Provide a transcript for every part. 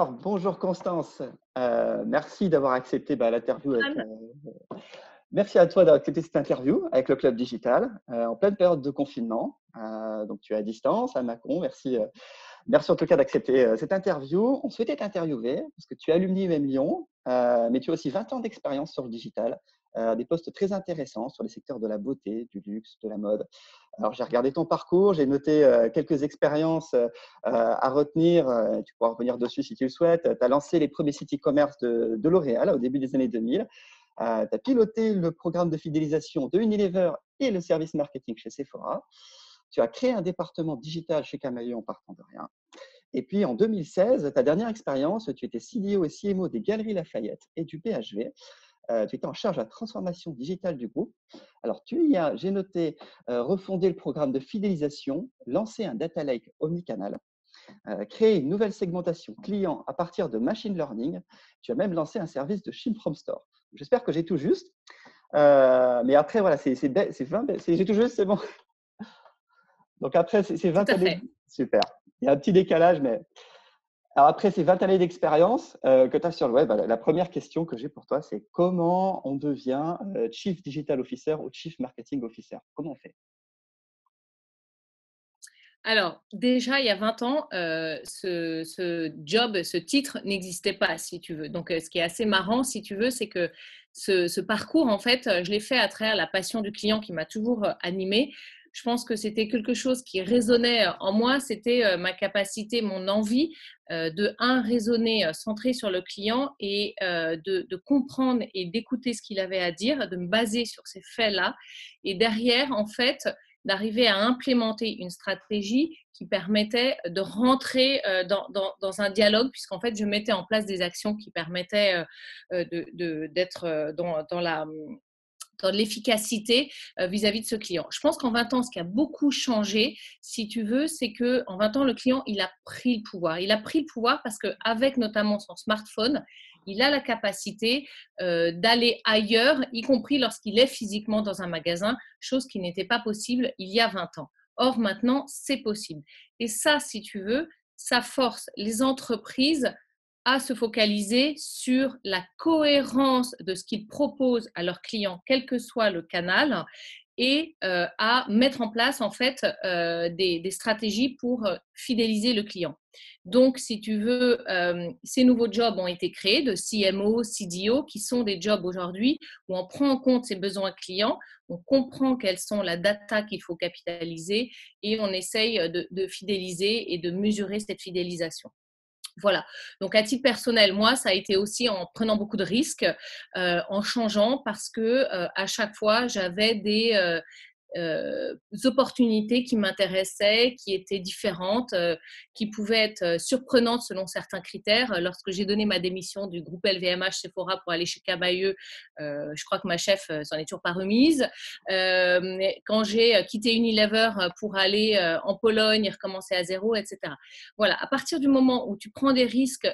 Alors, bonjour Constance. Merci d'avoir accepté l'interview merci à toi d'avoir accepté cette interview avec le Club Digital en pleine période de confinement. Donc, tu es à distance à Mâcon. Merci en tout cas d'accepter cette interview. On souhaitait t'interviewer parce que tu es alumni UM Lyon, mais tu as aussi 20 ans d'expérience sur le digital, des postes très intéressants sur les secteurs de la beauté, du luxe, de la mode. Alors, j'ai regardé ton parcours, j'ai noté quelques expériences à retenir. Tu pourras revenir dessus si tu le souhaites. Tu as lancé les premiers sites e-commerce de L'Oréal au début des années 2000. Tu as piloté le programme de fidélisation de Unilever et le service marketing chez Sephora. Tu as créé un département digital chez Camaïeu en partant de rien. Et puis, en 2016, ta dernière expérience, tu étais CDO et CMO des Galeries Lafayette et du PHV. Tu étais en charge de la transformation digitale du groupe. Alors, tu y as, j'ai noté, refonder le programme de fidélisation, lancer un data lake omnicanal, créer une nouvelle segmentation client à partir de machine learning. Tu as même lancé un service de ship from store. J'espère que j'ai tout juste. Mais après, voilà, c'est 20, j'ai tout juste, c'est bon. Donc après, c'est Tout 20 à années. fait. Super. Il y a un petit décalage, mais alors après ces 20 années d'expérience que tu as sur le web, la première question que j'ai pour toi, c'est comment on devient Chief Digital Officer ou Chief Marketing Officer? Comment on fait? Alors, déjà, il y a 20 ans, ce job, ce titre n'existait pas, si tu veux. Donc, ce qui est assez marrant, si tu veux, c'est que ce parcours, en fait, je l'ai fait à travers la passion du client qui m'a toujours animée. Je pense que c'était quelque chose qui résonnait en moi, c'était ma capacité, mon envie raisonner, centré sur le client et de comprendre et d'écouter ce qu'il avait à dire, de me baser sur ces faits-là. Et derrière, en fait, d'arriver à implémenter une stratégie qui permettait de rentrer dans un dialogue, puisqu'en fait, je mettais en place des actions qui permettaient d'être dans l'efficacité vis-à-vis de ce client. Je pense qu'en 20 ans, ce qui a beaucoup changé, si tu veux, c'est qu'en 20 ans, le client, il a pris le pouvoir. Il a pris le pouvoir parce qu'avec notamment son smartphone, il a la capacité d'aller ailleurs, y compris lorsqu'il est physiquement dans un magasin, chose qui n'était pas possible il y a 20 ans. Or, maintenant, c'est possible. Et ça, si tu veux, ça force les entreprises à se focaliser sur la cohérence de ce qu'ils proposent à leurs clients, quel que soit le canal, et à mettre en place en fait des stratégies pour fidéliser le client. Donc, si tu veux, ces nouveaux jobs ont été créés de CMO, CDO, qui sont des jobs aujourd'hui où on prend en compte ces besoins clients, on comprend quelles sont la data qu'il faut capitaliser et on essaye de fidéliser et de mesurer cette fidélisation. Voilà. Donc, à titre personnel, moi, ça a été aussi en prenant beaucoup de risques, en changeant parce que à chaque fois, j'avais des opportunités qui m'intéressaient, qui étaient différentes, qui pouvaient être surprenantes selon certains critères. Lorsque j'ai donné ma démission du groupe LVMH Sephora pour aller chez Camaïeu, je crois que ma chef s'en est toujours pas remise. Quand j'ai quitté Unilever pour aller en Pologne et recommencer à zéro, etc. Voilà, à partir du moment où tu prends des risques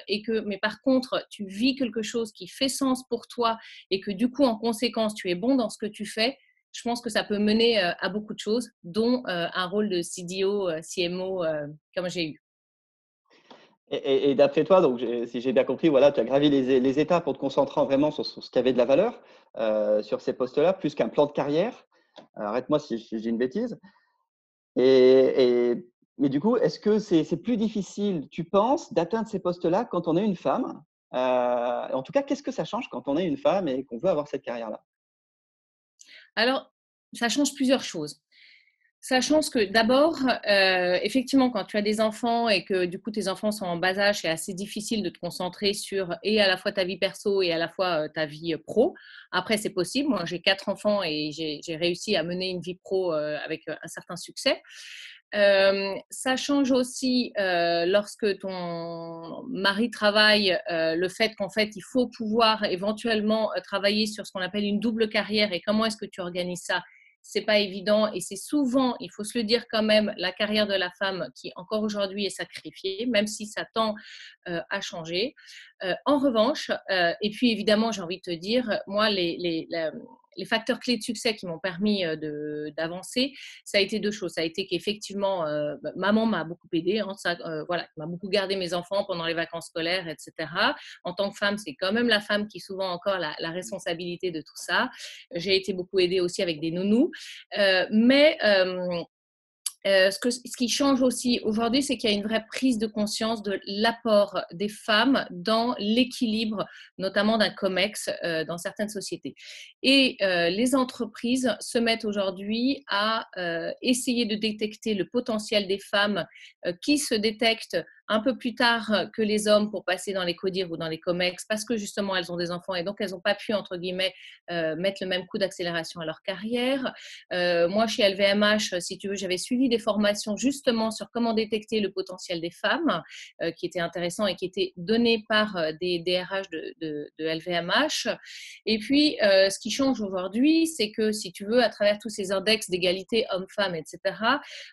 mais par contre, tu vis quelque chose qui fait sens pour toi et que du coup, en conséquence, tu es bon dans ce que tu fais, je pense que ça peut mener à beaucoup de choses, dont un rôle de CDO, CMO, comme j'ai eu. Et d'après toi, donc, si j'ai bien compris, voilà, tu as gravi les étapes en te concentrant vraiment sur ce qui avait de la valeur sur ces postes-là, plus qu'un plan de carrière. Arrête-moi si j'ai une bêtise. Mais du coup, est-ce que c'est plus difficile, tu penses, d'atteindre ces postes-là quand on est une femme? En tout cas, qu'est-ce que ça change quand on est une femme et qu'on veut avoir cette carrière-là? Alors, ça change plusieurs choses. Sachant que d'abord, effectivement, quand tu as des enfants et que du coup tes enfants sont en bas âge, c'est assez difficile de te concentrer sur et à la fois ta vie perso et à la fois ta vie pro. Après, c'est possible. Moi, j'ai 4 enfants et j'ai réussi à mener une vie pro avec un certain succès. Ça change aussi lorsque ton mari travaille, le fait qu'en fait, il faut pouvoir éventuellement travailler sur ce qu'on appelle une double carrière et comment est-ce que tu organises ça. C'est pas évident et c'est souvent, il faut se le dire quand même, la carrière de la femme qui encore aujourd'hui est sacrifiée, même si ça tend à changer. En revanche, et puis évidemment, j'ai envie de te dire, moi, les facteurs clés de succès qui m'ont permis d'avancer, ça a été deux choses. Ça a été qu'effectivement, maman m'a beaucoup aidée, hein, voilà, m'a beaucoup gardé mes enfants pendant les vacances scolaires, etc. En tant que femme, c'est quand même la femme qui souvent encore la responsabilité de tout ça. J'ai été beaucoup aidée aussi avec des nounous, mais ce qui change aussi aujourd'hui, c'est qu'il y a une vraie prise de conscience de l'apport des femmes dans l'équilibre, notamment d'un COMEX dans certaines sociétés. Et les entreprises se mettent aujourd'hui à essayer de détecter le potentiel des femmes qui se détectent un peu plus tard que les hommes pour passer dans les CODIR ou dans les COMEX parce que justement elles ont des enfants et donc elles n'ont pas pu, entre guillemets, mettre le même coup d'accélération à leur carrière. Moi, chez LVMH, si tu veux, j'avais suivi des formations justement sur comment détecter le potentiel des femmes, qui étaient intéressants et qui étaient donnés par des DRH de LVMH. Et puis, ce qui change aujourd'hui, c'est que si tu veux, à travers tous ces index d'égalité hommes-femmes, etc.,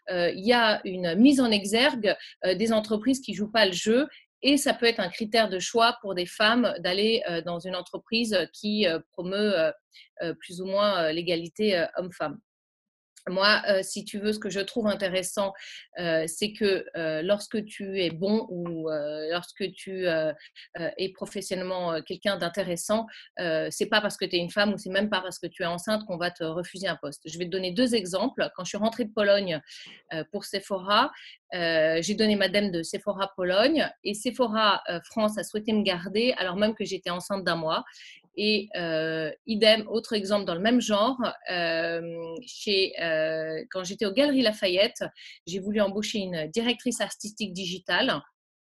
il y a une mise en exergue des entreprises qui ne jouent pas le jeu. Et ça peut être un critère de choix pour des femmes d'aller dans une entreprise qui promeut plus ou moins l'égalité homme-femme. Moi, si tu veux, ce que je trouve intéressant, c'est que lorsque tu es bon ou lorsque tu es professionnellement quelqu'un d'intéressant, c'est pas parce que tu es une femme ou c'est même pas parce que tu es enceinte qu'on va te refuser un poste. Je vais te donner deux exemples. Quand je suis rentrée de Pologne pour Sephora, j'ai donné ma dème de Sephora Pologne et Sephora France a souhaité me garder alors même que j'étais enceinte d'un mois. Et idem, autre exemple dans le même genre, quand j'étais aux Galeries Lafayette, j'ai voulu embaucher une directrice artistique digitale.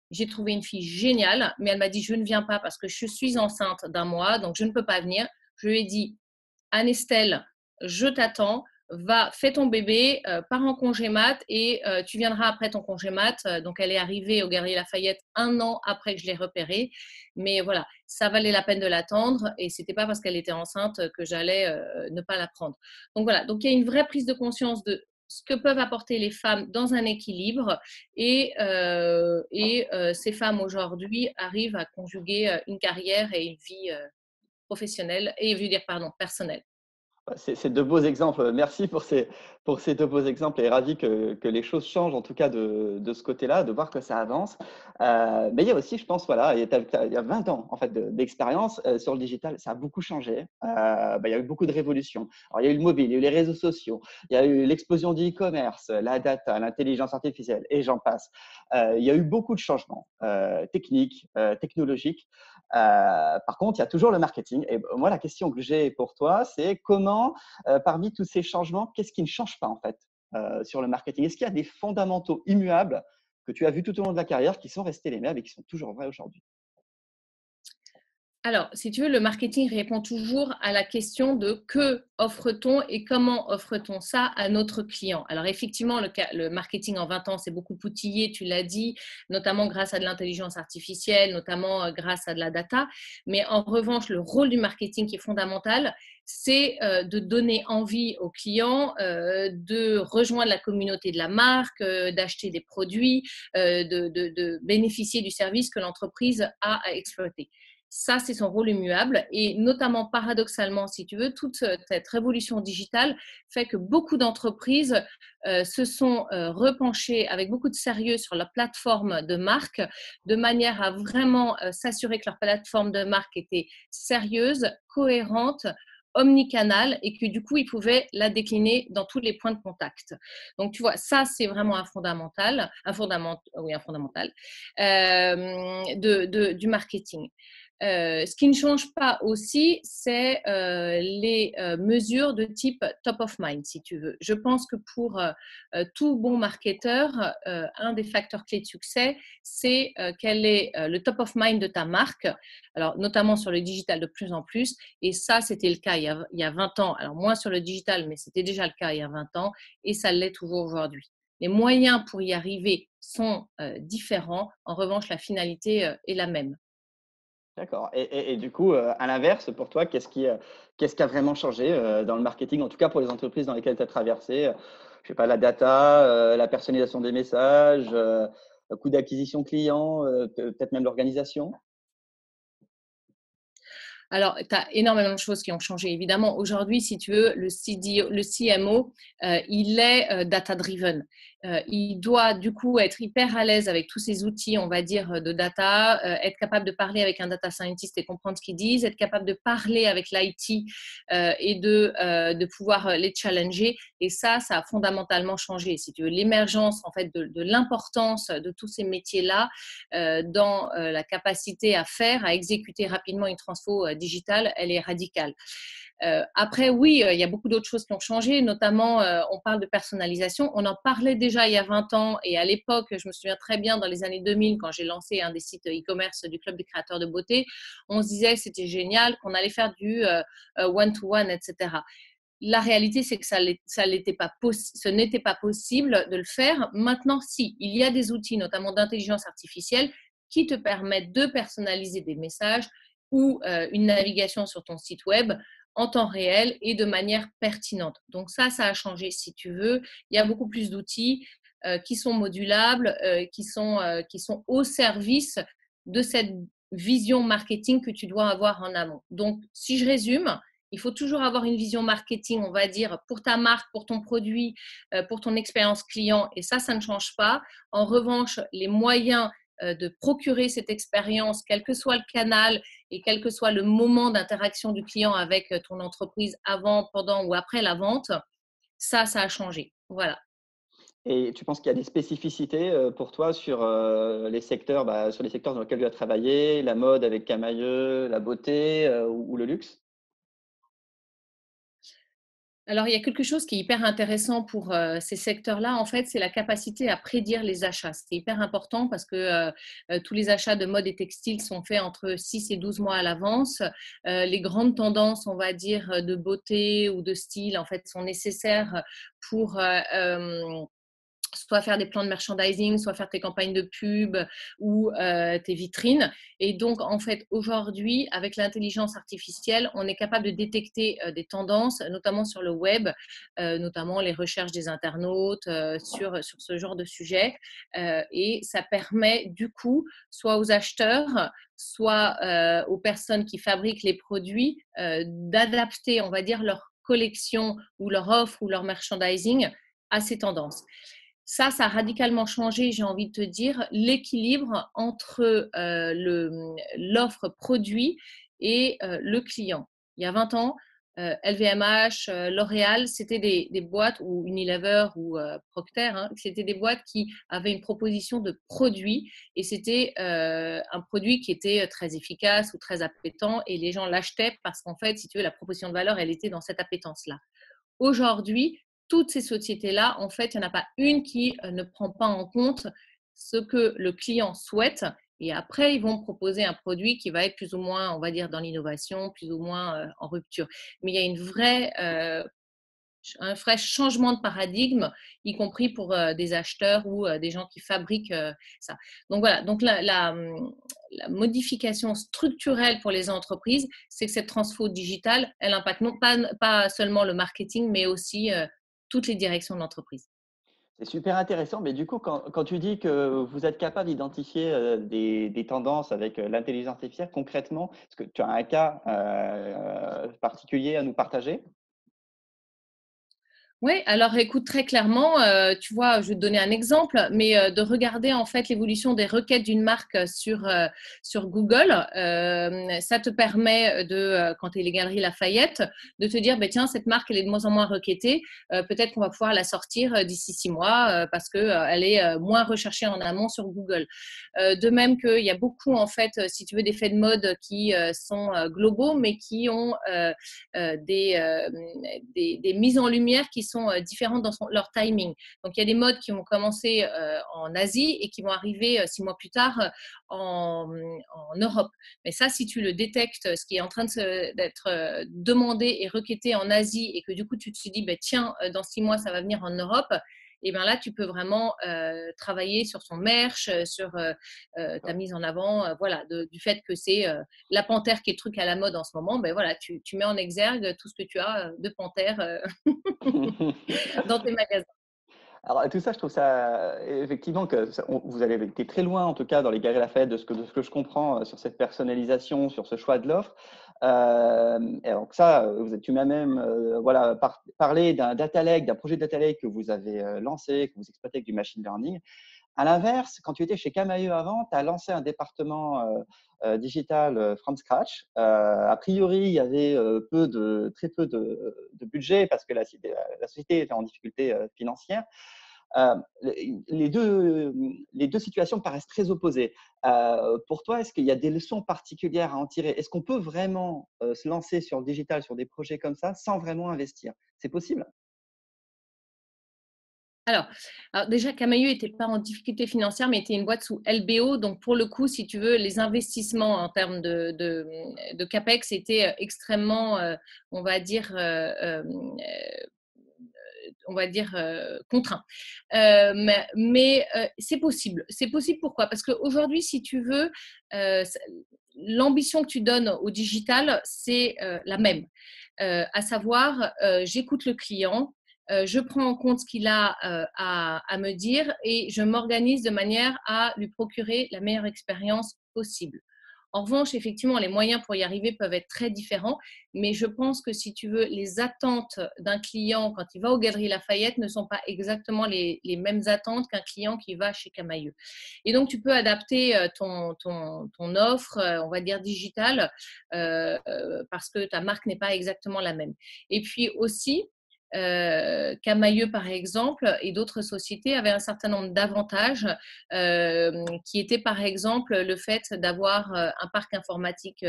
J'ai trouvé une fille géniale, mais elle m'a dit, je ne viens pas parce que je suis enceinte d'un mois, donc je ne peux pas venir. Je lui ai dit, Anne-Estelle, je t'attends, va, fais ton bébé, pars en congé mat et tu viendras après ton congé mat. Donc, elle est arrivée au Galeries Lafayette un an après que je l'ai repérée. Mais voilà, ça valait la peine de l'attendre et c'était pas parce qu'elle était enceinte que j'allais ne pas la prendre. Donc voilà, donc il y a une vraie prise de conscience de ce que peuvent apporter les femmes dans un équilibre et ces femmes aujourd'hui arrivent à conjuguer une carrière et une vie professionnelle et je veux dire pardon personnelle. C'est de beaux exemples. Merci pour ces deux beaux exemples et ravi que les choses changent, en tout cas de ce côté-là, de voir que ça avance. Mais il y a aussi, je pense, voilà, il y a 20 ans en fait, d'expérience sur le digital, ça a beaucoup changé. Il y a eu beaucoup de révolutions. Alors, il y a eu le mobile, il y a eu les réseaux sociaux, il y a eu l'explosion du e-commerce, la data, l'intelligence artificielle et j'en passe. Il y a eu beaucoup de changements techniques, technologiques. Par contre, il y a toujours le marketing. Et moi, la question que j'ai pour toi, c'est comment, parmi tous ces changements, qu'est-ce qui ne change pas en fait sur le marketing? Est-ce qu'il y a des fondamentaux immuables que tu as vus tout au long de la carrière qui sont restés les mêmes et qui sont toujours vrais aujourd'hui? Alors, si tu veux, le marketing répond toujours à la question de que offre-t-on et comment offre-t-on ça à notre client. Alors, effectivement, le marketing en 20 ans, c'est beaucoup outillé, tu l'as dit, notamment grâce à de l'intelligence artificielle, notamment grâce à de la data. Mais en revanche, le rôle du marketing qui est fondamental, c'est de donner envie aux clients de rejoindre la communauté de la marque, d'acheter des produits, de bénéficier du service que l'entreprise a à exploiter. Ça, c'est son rôle immuable et notamment paradoxalement, si tu veux, toute cette révolution digitale fait que beaucoup d'entreprises se sont repenchées avec beaucoup de sérieux sur leur plateforme de marque de manière à vraiment s'assurer que leur plateforme de marque était sérieuse, cohérente, omnicanal et que du coup, ils pouvaient la décliner dans tous les points de contact. Donc, tu vois, ça, c'est vraiment un fondamental du marketing. Ce qui ne change pas aussi, c'est les mesures de type top of mind, si tu veux. Je pense que pour tout bon marketeur, un des facteurs clés de succès, c'est quel est le top of mind de ta marque, alors notamment sur le digital de plus en plus. Et ça, c'était le cas il y a 20 ans. Alors moins sur le digital, mais c'était déjà le cas il y a 20 ans et ça l'est toujours aujourd'hui. Les moyens pour y arriver sont différents. En revanche, la finalité est la même. D'accord. Et du coup, à l'inverse, pour toi, qu'est-ce qui a vraiment changé dans le marketing, en tout cas pour les entreprises dans lesquelles tu as traversé? Je sais pas, la data, la personnalisation des messages, le coût d'acquisition client, peut-être même l'organisation? Alors, tu as énormément de choses qui ont changé. Évidemment, aujourd'hui, si tu veux, le CDO, le CMO, il est data-driven. Il doit du coup être hyper à l'aise avec tous ces outils, on va dire, de data, être capable de parler avec un data scientist et comprendre ce qu'ils disent, être capable de parler avec l'IT et de pouvoir les challenger. Et ça a fondamentalement changé. Si tu veux, l'émergence en fait de l'importance de tous ces métiers-là dans la capacité à faire, à exécuter rapidement une transfo digitale, elle est radicale. Après, oui, il y a beaucoup d'autres choses qui ont changé, notamment, on parle de personnalisation. On en parlait déjà il y a 20 ans et à l'époque, je me souviens très bien dans les années 2000, quand j'ai lancé un des sites e-commerce du Club des créateurs de beauté, on se disait c'était génial, qu'on allait faire du one-to-one, etc. La réalité, c'est que ce n'était pas possible de le faire. Maintenant, si, il y a des outils, notamment d'intelligence artificielle, qui te permettent de personnaliser des messages ou une navigation sur ton site web en temps réel et de manière pertinente. Donc ça a changé si tu veux. Il y a beaucoup plus d'outils qui sont modulables, qui sont au service de cette vision marketing que tu dois avoir en amont. Donc, si je résume, il faut toujours avoir une vision marketing, on va dire, pour ta marque, pour ton produit, pour ton expérience client. Et ça ne change pas. En revanche, les moyens de procurer cette expérience, quel que soit le canal et quel que soit le moment d'interaction du client avec ton entreprise avant, pendant ou après la vente, ça a changé. Voilà. Et tu penses qu'il y a des spécificités pour toi sur les secteurs, sur les secteurs dans lesquels tu as travaillé, la mode avec Camaïeu, la beauté ou le luxe? Alors, il y a quelque chose qui est hyper intéressant pour ces secteurs-là, en fait, c'est la capacité à prédire les achats. C'est hyper important parce que tous les achats de mode et textile sont faits entre 6 et 12 mois à l'avance. Les grandes tendances, on va dire, de beauté ou de style, en fait, sont nécessaires pour soit faire des plans de merchandising, soit faire tes campagnes de pub ou tes vitrines. Et donc, en fait, aujourd'hui, avec l'intelligence artificielle, on est capable de détecter des tendances, notamment sur le web, notamment les recherches des internautes sur ce genre de sujet. Et ça permet, du coup, soit aux acheteurs, soit aux personnes qui fabriquent les produits, d'adapter, on va dire, leur collection ou leur offre ou leur merchandising à ces tendances. Ça a radicalement changé, j'ai envie de te dire, l'équilibre entre l'offre produit et le client. Il y a 20 ans, LVMH, L'Oréal, c'était des boîtes, ou Unilever ou Procter, hein, c'était des boîtes qui avaient une proposition de produit et c'était un produit qui était très efficace ou très appétant et les gens l'achetaient parce qu'en fait, si tu veux, la proposition de valeur, elle était dans cette appétence-là. Aujourd'hui, toutes ces sociétés-là, en fait, il n'y en a pas une qui ne prend pas en compte ce que le client souhaite. Et après, ils vont proposer un produit qui va être plus ou moins, on va dire, dans l'innovation, plus ou moins en rupture. Mais il y a un vrai changement de paradigme, y compris pour des acheteurs ou des gens qui fabriquent ça. Donc voilà, donc la modification structurelle pour les entreprises, c'est que cette transfo digitale, elle impacte non pas seulement le marketing, mais aussi toutes les directions de l'entreprise. C'est super intéressant, mais du coup, quand tu dis que vous êtes capable d'identifier des tendances avec l'intelligence artificielle, concrètement, est-ce que tu as un cas particulier à nous partager? Oui, alors écoute, très clairement, tu vois, je vais te donner un exemple, mais de regarder en fait l'évolution des requêtes d'une marque sur Google, ça te permet quand tu es les Galeries Lafayette, de te dire, bah, tiens, cette marque, elle est de moins en moins requêtée, peut-être qu'on va pouvoir la sortir d'ici 6 mois parce qu'elle est moins recherchée en amont sur Google. De même qu'il y a beaucoup, en fait, si tu veux, d'effets de mode qui sont globaux, mais qui ont des mises en lumière qui sont différentes dans leur timing. Donc, il y a des modes qui vont commencer en Asie et qui vont arriver 6 mois plus tard en Europe. Mais ça, si tu le détectes, ce qui est en train d'être demandé et requêté en Asie et que du coup, tu te dis, bah, tiens, dans 6 mois, ça va venir en Europe, et bien là, tu peux vraiment travailler sur son merch, sur ta mise en avant, voilà, du fait que c'est la panthère qui est le truc à la mode en ce moment. Ben voilà, tu mets en exergue tout ce que tu as de panthère dans tes magasins. Alors, tout ça, je trouve ça effectivement que vous avez été très loin, en tout cas, dans les Galeries Lafayette, de ce que je comprends sur cette personnalisation, sur ce choix de l'offre. Et donc ça, tu m'as même voilà, parlé d'un data lake, d'un projet data lake que vous avez lancé, que vous exploitez avec du machine learning. À l'inverse, quand tu étais chez Camaïeu avant, tu as lancé un département digital from scratch. A priori, il y avait très peu de budget parce que la société était en difficulté financière. Les deux situations paraissent très opposées. Pour toi, est-ce qu'il y a des leçons particulières à en tirer? Est-ce qu'on peut vraiment se lancer sur le digital, sur des projets comme ça, sans vraiment investir? C'est possible? Alors, déjà, Camaïeu n'était pas en difficulté financière, mais était une boîte sous LBO. Donc, pour le coup, si tu veux, les investissements en termes de CAPEX étaient extrêmement, on va dire, contraints. Mais c'est possible. C'est possible pourquoi? Parce qu'aujourd'hui, si tu veux, l'ambition que tu donnes au digital, c'est la même. À savoir, j'écoute le client, je prends en compte ce qu'il a à me dire et je m'organise de manière à lui procurer la meilleure expérience possible. En revanche, effectivement, les moyens pour y arriver peuvent être très différents, mais je pense que si tu veux, les attentes d'un client quand il va aux Galeries Lafayette ne sont pas exactement les mêmes attentes qu'un client qui va chez Camaïeu. Et donc, tu peux adapter ton offre, on va dire digitale, parce que ta marque n'est pas exactement la même. Et puis aussi, Camaïeu, par exemple, et d'autres sociétés avaient un certain nombre d'avantages qui étaient, par exemple, le fait d'avoir un parc informatique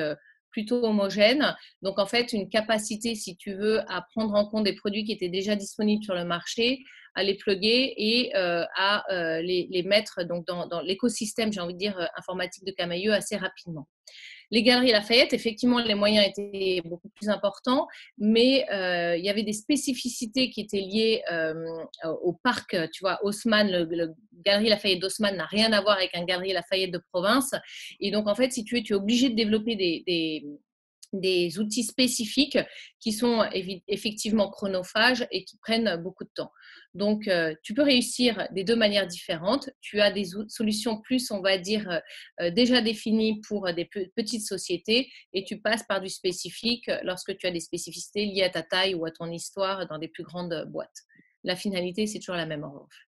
plutôt homogène. Donc, en fait, une capacité, si tu veux, à prendre en compte des produits qui étaient déjà disponibles sur le marché, à les plugger et à les mettre donc, dans l'écosystème, j'ai envie de dire, informatique de Camaïeu assez rapidement. Les Galeries Lafayette, effectivement, les moyens étaient beaucoup plus importants, mais il y avait des spécificités qui étaient liées au parc. Tu vois, Haussmann, le Galerie Lafayette d'Haussmann n'a rien à voir avec un Galerie Lafayette de province. Et donc, en fait, si tu es obligé de développer des outils spécifiques qui sont effectivement chronophages et qui prennent beaucoup de temps. Donc, tu peux réussir des deux manières différentes. Tu as des solutions plus, on va dire, déjà définies pour des petites sociétés et tu passes par du spécifique lorsque tu as des spécificités liées à ta taille ou à ton histoire dans des plus grandes boîtes. La finalité, c'est toujours la même en revanche.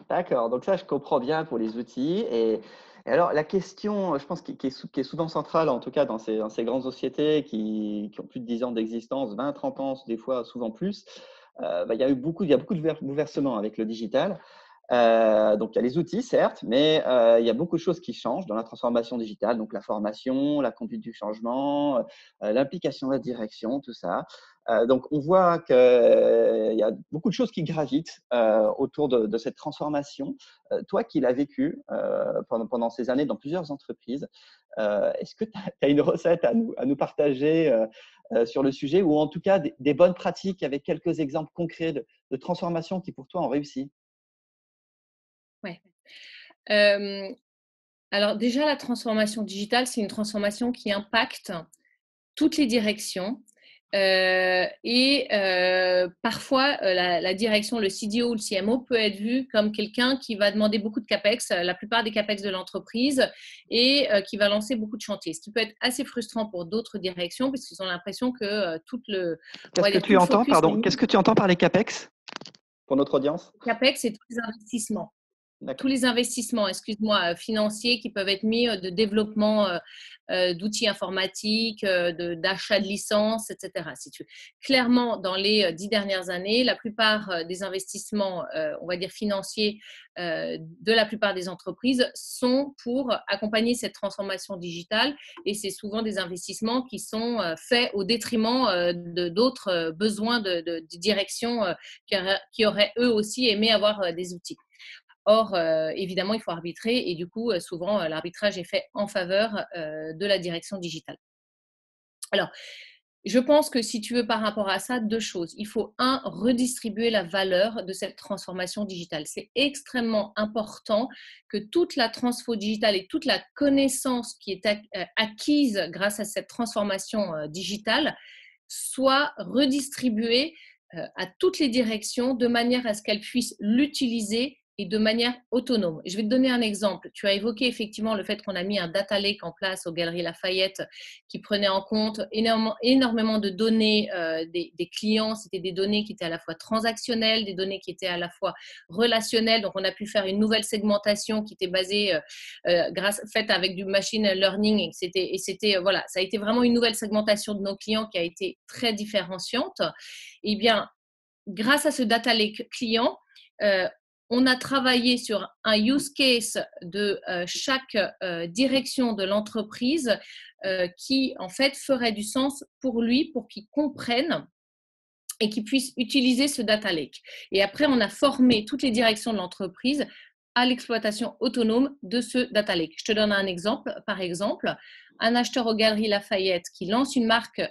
D'accord, donc ça, je comprends bien pour les outils. Et alors, la question, je pense, qui est souvent centrale, en tout cas dans ces grandes sociétés qui ont plus de 10 ans d'existence, 20, 30 ans, des fois souvent plus, il y a beaucoup de bouleversements avec le digital. Donc, il y a les outils, certes, mais il y a beaucoup de choses qui changent dans la transformation digitale. Donc, la formation, la conduite du changement, l'implication de la direction, tout ça. Donc, on voit qu'il y a beaucoup de choses qui gravitent autour de cette transformation. Toi qui l'as vécu pendant ces années dans plusieurs entreprises, est-ce que tu as une recette à nous partager sur le sujet ou en tout cas des bonnes pratiques avec quelques exemples concrets de transformation qui pour toi ont réussi? Ouais. Euh, alors déjà, la transformation digitale, c'est une transformation qui impacte toutes les directions. Parfois, la direction, le CDO ou le CMO peut être vu comme quelqu'un qui va demander beaucoup de CAPEX, la plupart des CAPEX de l'entreprise, et qui va lancer beaucoup de chantiers. Ce qui peut être assez frustrant pour d'autres directions, puisqu'ils ont l'impression que on va dire, tout le focus est mis Qu'est-ce que tu entends par les CAPEX pour notre audience? sur CAPEX et tous les investissements. Tous D'accord. les investissements, excuse-moi, financiers qui peuvent être mis de développement d'outils informatiques, d'achat de licences, etc. Si tu veux. Clairement, dans les 10 dernières années, la plupart des investissements, on va dire financiers, de la plupart des entreprises sont pour accompagner cette transformation digitale et c'est souvent des investissements qui sont faits au détriment d'autres besoins de direction qui auraient eux aussi aimé avoir des outils. Or, évidemment, il faut arbitrer et du coup, souvent, l'arbitrage est fait en faveur de la direction digitale. Alors, je pense que si tu veux par rapport à ça, deux choses. Il faut, un, redistribuer la valeur de cette transformation digitale. C'est extrêmement important que toute la transfo digitale et toute la connaissance qui est acquise grâce à cette transformation digitale soit redistribuée à toutes les directions de manière à ce qu'elles puissent l'utiliser et de manière autonome. Je vais te donner un exemple. Tu as évoqué effectivement le fait qu'on a mis un data lake en place aux Galeries Lafayette qui prenait en compte énormément de données des clients. C'était des données qui étaient à la fois transactionnelles, des données qui étaient à la fois relationnelles. Donc, on a pu faire une nouvelle segmentation qui était basée, faite avec du machine learning. Voilà, ça a été vraiment une nouvelle segmentation de nos clients qui a été très différenciante. Eh bien, grâce à ce data lake client, on a travaillé sur un use case de chaque direction de l'entreprise qui, en fait, ferait du sens pour lui, pour qu'il comprenne et qu'il puisse utiliser ce data lake. Et après, on a formé toutes les directions de l'entreprise à l'exploitation autonome de ce data lake. Je te donne un exemple. Par exemple, un acheteur aux Galeries Lafayette qui lance une marque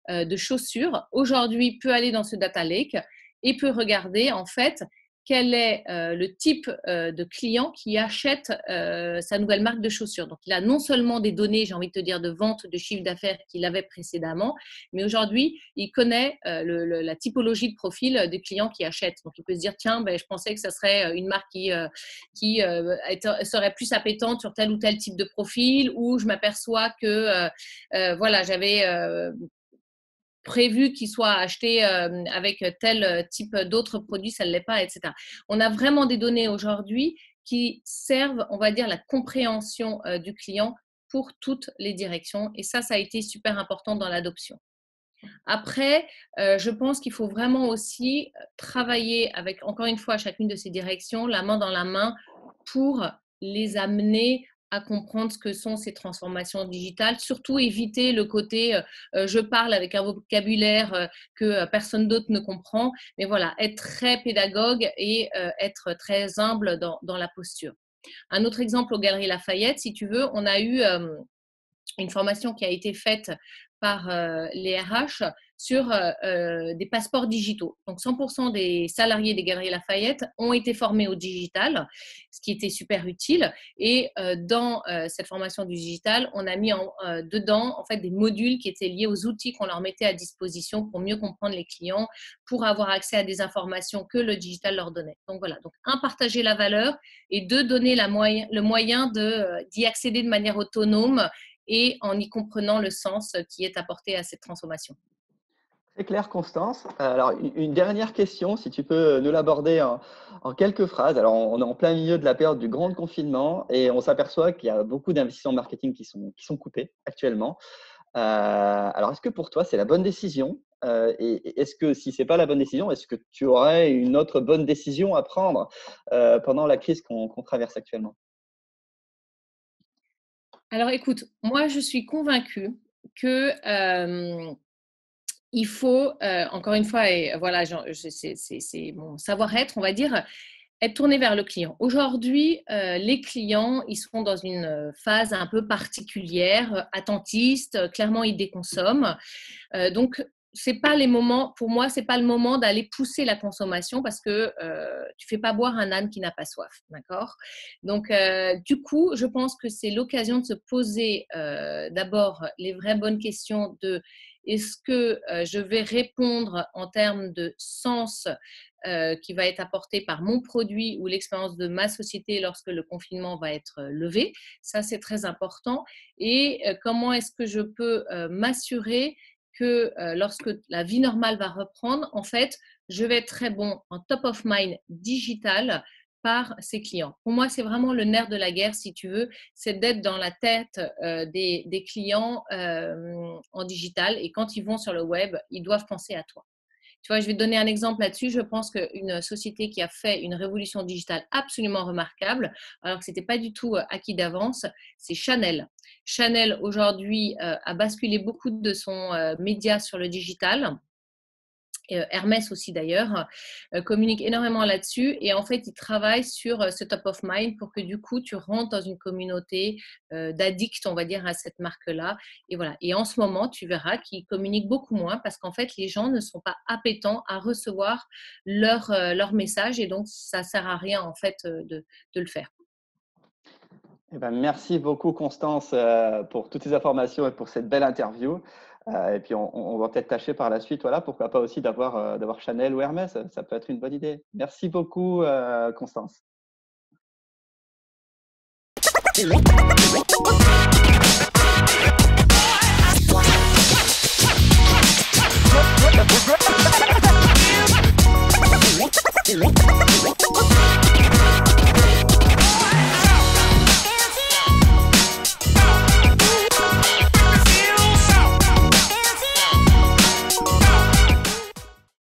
de chaussures, aujourd'hui peut aller dans ce data lake et peut regarder en fait quel est le type de client qui achète sa nouvelle marque de chaussures. Donc, il a non seulement des données, j'ai envie de te dire, de vente, de chiffre d'affaires qu'il avait précédemment, mais aujourd'hui, il connaît la typologie de profil des clients qui achètent. Donc, il peut se dire, tiens, ben, je pensais que ça serait une marque qui serait plus appétante sur tel ou tel type de profil, ou je m'aperçois que voilà, j'avais prévu qu'il soit acheté avec tel type d'autres produits, ça ne l'est pas, etc. On a vraiment des données aujourd'hui qui servent, on va dire, la compréhension du client pour toutes les directions. Et ça a été super important dans l'adoption. Après, je pense qu'il faut vraiment aussi travailler avec, encore une fois, chacune de ces directions, la main dans la main, pour les amener à comprendre ce que sont ces transformations digitales, surtout éviter le côté je parle avec un vocabulaire que personne d'autre ne comprend, mais voilà, être très pédagogue et être très humble dans la posture. Un autre exemple aux Galeries Lafayette, si tu veux, on a eu une formation qui a été faite par les RH sur des passeports digitaux. Donc 100% des salariés des Galeries Lafayette ont été formés au digital, ce qui était super utile. Et dans cette formation du digital, on a mis dedans en fait des modules qui étaient liés aux outils qu'on leur mettait à disposition pour mieux comprendre les clients, pour avoir accès à des informations que le digital leur donnait. Donc voilà, donc un, partager la valeur, et deux, donner le moyen d'y accéder de manière autonome et en y comprenant le sens qui est apporté à cette transformation. Très clair, Constance. Alors, une dernière question, si tu peux nous l'aborder en quelques phrases. Alors, on est en plein milieu de la période du grand confinement et on s'aperçoit qu'il y a beaucoup d'investissements marketing qui sont coupés actuellement. Alors, est-ce que pour toi, c'est la bonne décision? Et est-ce que si ce n'est pas la bonne décision, est-ce que tu aurais une autre bonne décision à prendre pendant la crise qu'on traverse actuellement? Alors écoute, moi je suis convaincue que il faut, encore une fois, et voilà, c'est mon savoir-être, on va dire, être tourné vers le client. Aujourd'hui, les clients, ils sont dans une phase un peu particulière, attentiste, clairement ils déconsomment. Donc, c'est pas les moments, pour moi, c'est pas le moment d'aller pousser la consommation parce que tu fais pas boire un âne qui n'a pas soif, d'accord? Donc, du coup, je pense que c'est l'occasion de se poser d'abord les vraies bonnes questions de est-ce que je vais répondre en termes de sens qui va être apporté par mon produit ou l'expérience de ma société lorsque le confinement va être levé. Ça, c'est très important. Et comment est-ce que je peux m'assurer que lorsque la vie normale va reprendre, en fait, je vais être très bon en top of mind digital par ses clients. Pour moi, c'est vraiment le nerf de la guerre, si tu veux, c'est d'être dans la tête des clients en digital. Et quand ils vont sur le web, ils doivent penser à toi. Tu vois, je vais te donner un exemple là-dessus. Je pense qu'une société qui a fait une révolution digitale absolument remarquable, alors que ce n'était pas du tout acquis d'avance, c'est Chanel. Chanel, aujourd'hui, a basculé beaucoup de son média sur le digital. Hermès aussi d'ailleurs, communique énormément là-dessus et en fait, ils travaillent sur ce top of mind pour que du coup, tu rentres dans une communauté d'addicts, on va dire, à cette marque-là. Et voilà. Et en ce moment, tu verras qu'ils communiquent beaucoup moins parce qu'en fait, les gens ne sont pas appétents à recevoir leur message et donc, ça ne sert à rien en fait de le faire. Eh ben, merci beaucoup, Constance, pour toutes ces informations et pour cette belle interview. Et puis, on va peut-être tâcher par la suite, voilà, pourquoi pas aussi d'avoir Chanel ou Hermès. Ça peut être une bonne idée. Merci beaucoup, Constance. What?